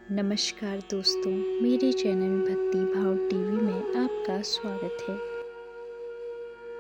नमस्कार दोस्तों, मेरे चैनल भक्ति भाव टीवी में आपका स्वागत है।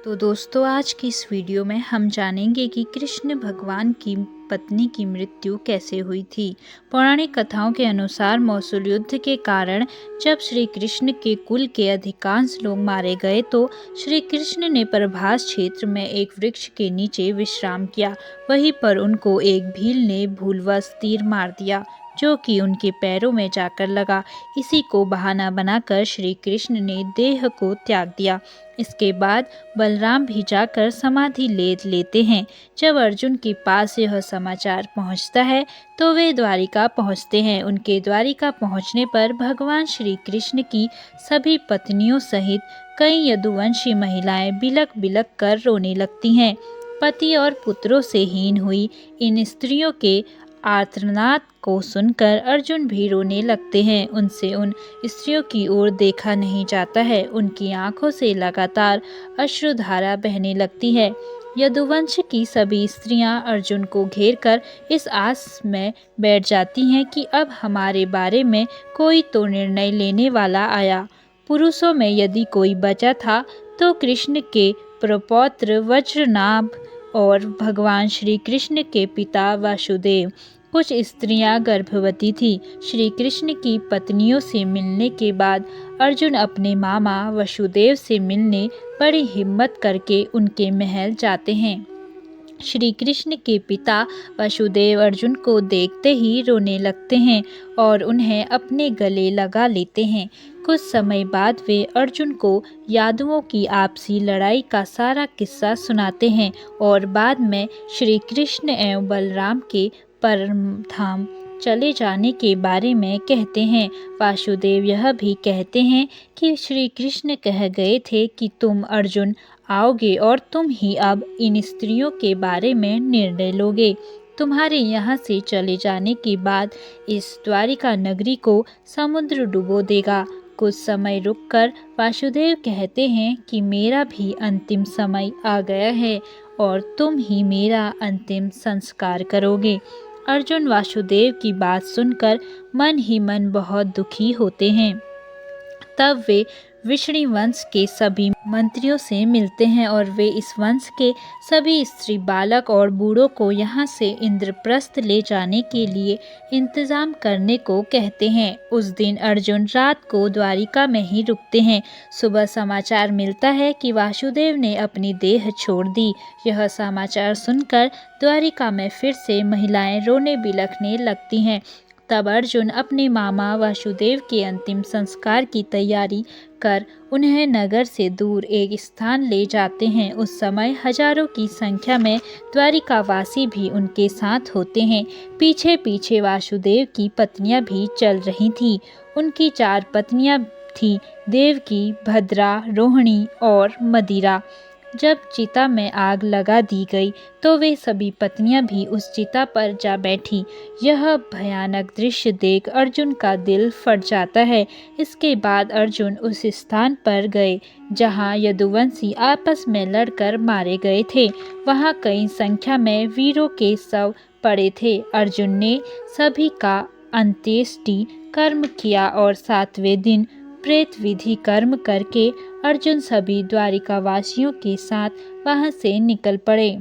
तो दोस्तों, आज की इस वीडियो में हम जानेंगे कि कृष्ण भगवान की पत्नी की मृत्यु कैसे हुई थी। पौराणिक कथाओं के अनुसार मौसूल युद्ध के कारण जब श्री कृष्ण के कुल के अधिकांश लोग मारे गए तो श्री कृष्ण ने प्रभास क्षेत्र में एक वृक्ष के नीचे विश्राम किया। वहीं पर उनको एक भील ने भूलवश तीर मार दिया जो कि उनके पैरों में जाकर लगा। इसी को बहाना बनाकर श्री कृष्ण ने देह को त्याग दिया। इसके बाद बलराम भी जाकर समाधि ले लेते हैं। जब अर्जुन के पास यह समाचार पहुंचता है तो वे द्वारिका पहुंचते हैं। उनके द्वारिका पहुंचने पर भगवान श्री कृष्ण की सभी पत्नियों सहित कई यदुवंशी महिलाएं बिलक बिलक कर रोने लगती हैं। पति और पुत्रों से हीन हुई इन स्त्रियों के आर्तनाद को सुनकर अर्जुन भी रोने लगते हैं। उनसे उन स्त्रियों की ओर देखा नहीं जाता है। उनकी आंखों से लगातार अश्रुधारा बहने लगती है। यदुवंश की सभी स्त्रियां अर्जुन को घेरकर इस आस में बैठ जाती हैं कि अब हमारे बारे में कोई तो निर्णय लेने वाला आया। पुरुषों में यदि कोई बचा था तो कृष्ण के प्रपौत्र वज्रनाभ और भगवान श्री कृष्ण के पिता वासुदेव। कुछ स्त्रियां गर्भवती थी। श्री कृष्ण की पत्नियों से मिलने के बाद अर्जुन अपने मामा वसुदेव से मिलने बड़ी हिम्मत करके उनके महल जाते हैं। श्री कृष्ण के पिता वसुदेव अर्जुन को देखते ही रोने लगते हैं और उन्हें अपने गले लगा लेते हैं। कुछ समय बाद वे अर्जुन को यादवों की आपसी लड़ाई का सारा किस्सा सुनाते हैं और बाद में श्री कृष्ण एवं बलराम के परम धाम चले जाने के बारे में कहते हैं। वासुदेव यह भी कहते हैं कि श्री कृष्ण कह गए थे कि तुम अर्जुन आओगे और तुम ही अब इन स्त्रियों के बारे में निर्णय लोगे। तुम्हारे यहाँ से चले जाने के बाद इस द्वारिका नगरी को समुद्र डुबो देगा। कुछ समय रुककर वासुदेव कहते हैं कि मेरा भी अंतिम समय आ गया है और तुम ही मेरा अंतिम संस्कार करोगे। अर्जुन वासुदेव की बात सुनकर मन ही मन बहुत दुखी होते हैं। तब वे विष्णु वंश के सभी मंत्रियों से मिलते हैं और वे इस वंश के सभी स्त्री बालक और बूढ़ों को यहाँ से इंद्रप्रस्थ ले जाने के लिए इंतजाम करने को कहते हैं। उस दिन अर्जुन रात को द्वारिका में ही रुकते हैं। सुबह समाचार मिलता है कि वासुदेव ने अपनी देह छोड़ दी। यह समाचार सुनकर द्वारिका में फिर से महिलाएं रोने बिलखने लगती हैं। तब अर्जुन अपने मामा वासुदेव के अंतिम संस्कार की तैयारी कर उन्हें नगर से दूर एक स्थान ले जाते हैं। उस समय हजारों की संख्या में द्वारिकावासी भी उनके साथ होते हैं। पीछे पीछे वासुदेव की पत्नियां भी चल रही थीं। उनकी 4 पत्नियां थीं, देवकी, भद्रा, रोहिणी और मदिरा। जब चिता में आग लगा दी गई तो वे सभी पत्नियां भी उस चिता पर जा बैठी। यह भयानक दृश्य देख अर्जुन का दिल फट जाता है। इसके बाद अर्जुन उस स्थान पर गए जहां यदुवंशी आपस में लड़कर मारे गए थे। वहां कई संख्या में वीरों के शव पड़े थे। अर्जुन ने सभी का अंत्येष्टि कर्म किया और 7वें दिन प्रेत विधि कर्म करके अर्जुन सभी द्वारिकावासियों के साथ वहां से निकल पड़े।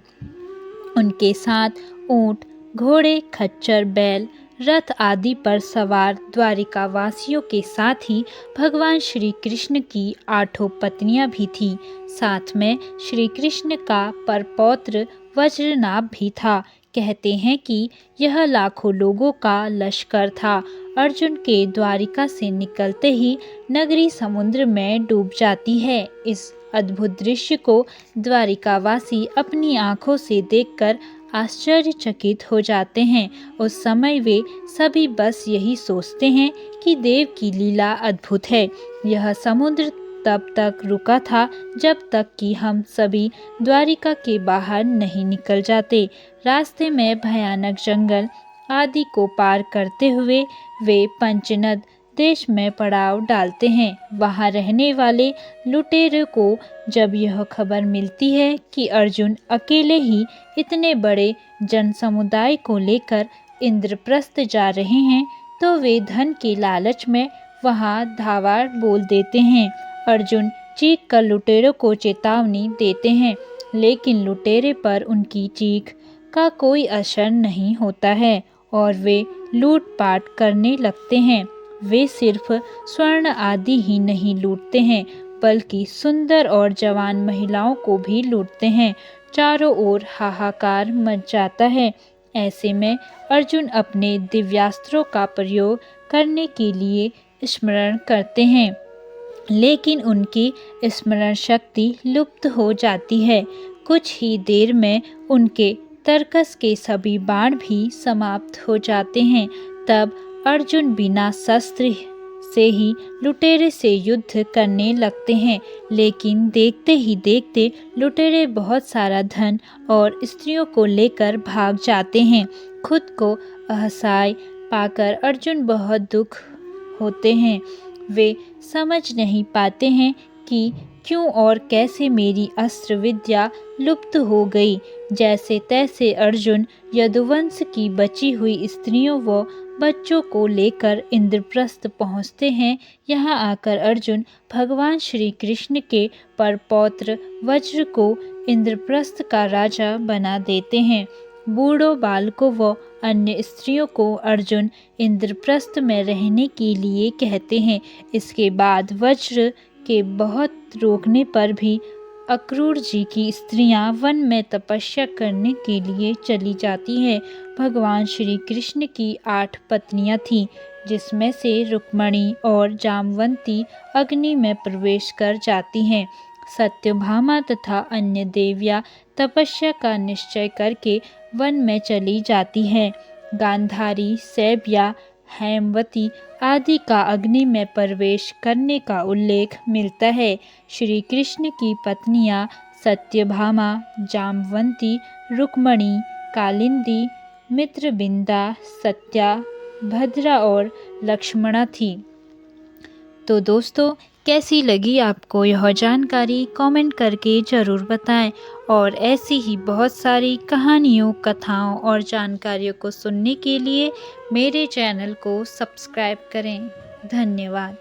उनके साथ ऊंट, घोड़े, खच्चर, बैल, रथ आदि पर सवार द्वारिकावासियों के साथ ही भगवान श्री कृष्ण की 8 पत्नियां भी थीं। साथ में श्री कृष्ण का परपौत्र वज्रनाभ भी था। कहते हैं कि यह लाखों लोगों का लश्कर था। अर्जुन के द्वारिका से निकलते ही नगरी समुद्र में डूब जाती है। इस अद्भुत दृश्य को द्वारिकावासी अपनी आंखों से देखकर आश्चर्यचकित हो जाते हैं। उस समय वे सभी बस यही सोचते हैं कि देव की लीला अद्भुत है। यह समुद्र तब तक रुका था जब तक कि हम सभी द्वारिका के बाहर नहीं निकल जाते। रास्ते में भयानक जंगल आदि को पार करते हुए वे पंचनद देश में पड़ाव डालते हैं। वहां रहने वाले लुटेरों को जब यह खबर मिलती है कि अर्जुन अकेले ही इतने बड़े जनसमुदाय को लेकर इंद्रप्रस्थ जा रहे हैं तो वे धन के लालच में वहां धावा बोल देते हैं। अर्जुन चीख कर लुटेरों को चेतावनी देते हैं, लेकिन लुटेरे पर उनकी चीख का कोई असर नहीं होता है और वे लूटपाट करने लगते हैं। वे सिर्फ स्वर्ण आदि ही नहीं लूटते हैं, बल्कि सुंदर और जवान महिलाओं को भी लूटते हैं। चारों ओर हाहाकार मच जाता है। ऐसे में अर्जुन अपने दिव्यास्त्रों का प्रयोग करने के लिए स्मरण करते हैं, लेकिन उनकी स्मरण शक्ति लुप्त हो जाती है। कुछ ही देर में उनके तरकस के सभी बाण भी समाप्त हो जाते हैं। तब अर्जुन बिना शस्त्र से ही लुटेरे से युद्ध करने लगते हैं, लेकिन देखते ही देखते लुटेरे बहुत सारा धन और स्त्रियों को लेकर भाग जाते हैं। खुद को असहाय पाकर अर्जुन बहुत दुख होते हैं। वे समझ नहीं पाते हैं कि क्यों और कैसे मेरी अस्त्र विद्या लुप्त हो गई। जैसे तैसे अर्जुन यदुवंश की बची हुई स्त्रियों व बच्चों को लेकर इंद्रप्रस्थ पहुँचते हैं। यहाँ आकर अर्जुन भगवान श्री कृष्ण के परपौत्र वज्र को इंद्रप्रस्थ का राजा बना देते हैं। बूढ़ों, बालकों व अन्य स्त्रियों को अर्जुन इंद्रप्रस्थ में रहने के लिए कहते हैं। इसके बाद वज्र के बहुत रोकने पर भी अक्रूर जी की स्त्रियां वन में तपस्या करने के लिए चली जाती हैं। भगवान श्री कृष्ण की 8 पत्नियां थीं, जिसमें से रुक्मणी और जामवंती अग्नि में प्रवेश कर जाती हैं। सत्यभामा तथा अन्य देवियां तपस्या का निश्चय करके वन में चली जाती हैं। गांधारी, सैब्या, हेमवती आदि का अग्नि में प्रवेश करने का उल्लेख मिलता है। श्री कृष्ण की पत्नियां सत्यभामा, जामवंती, रुक्मणी, कालिंदी, मित्रविंदा, सत्या, भद्रा और लक्ष्मणा थी। तो दोस्तों, कैसी लगी आपको यह जानकारी कमेंट करके ज़रूर बताएं और ऐसी ही बहुत सारी कहानियों, कथाओं और जानकारियों को सुनने के लिए मेरे चैनल को सब्सक्राइब करें। धन्यवाद।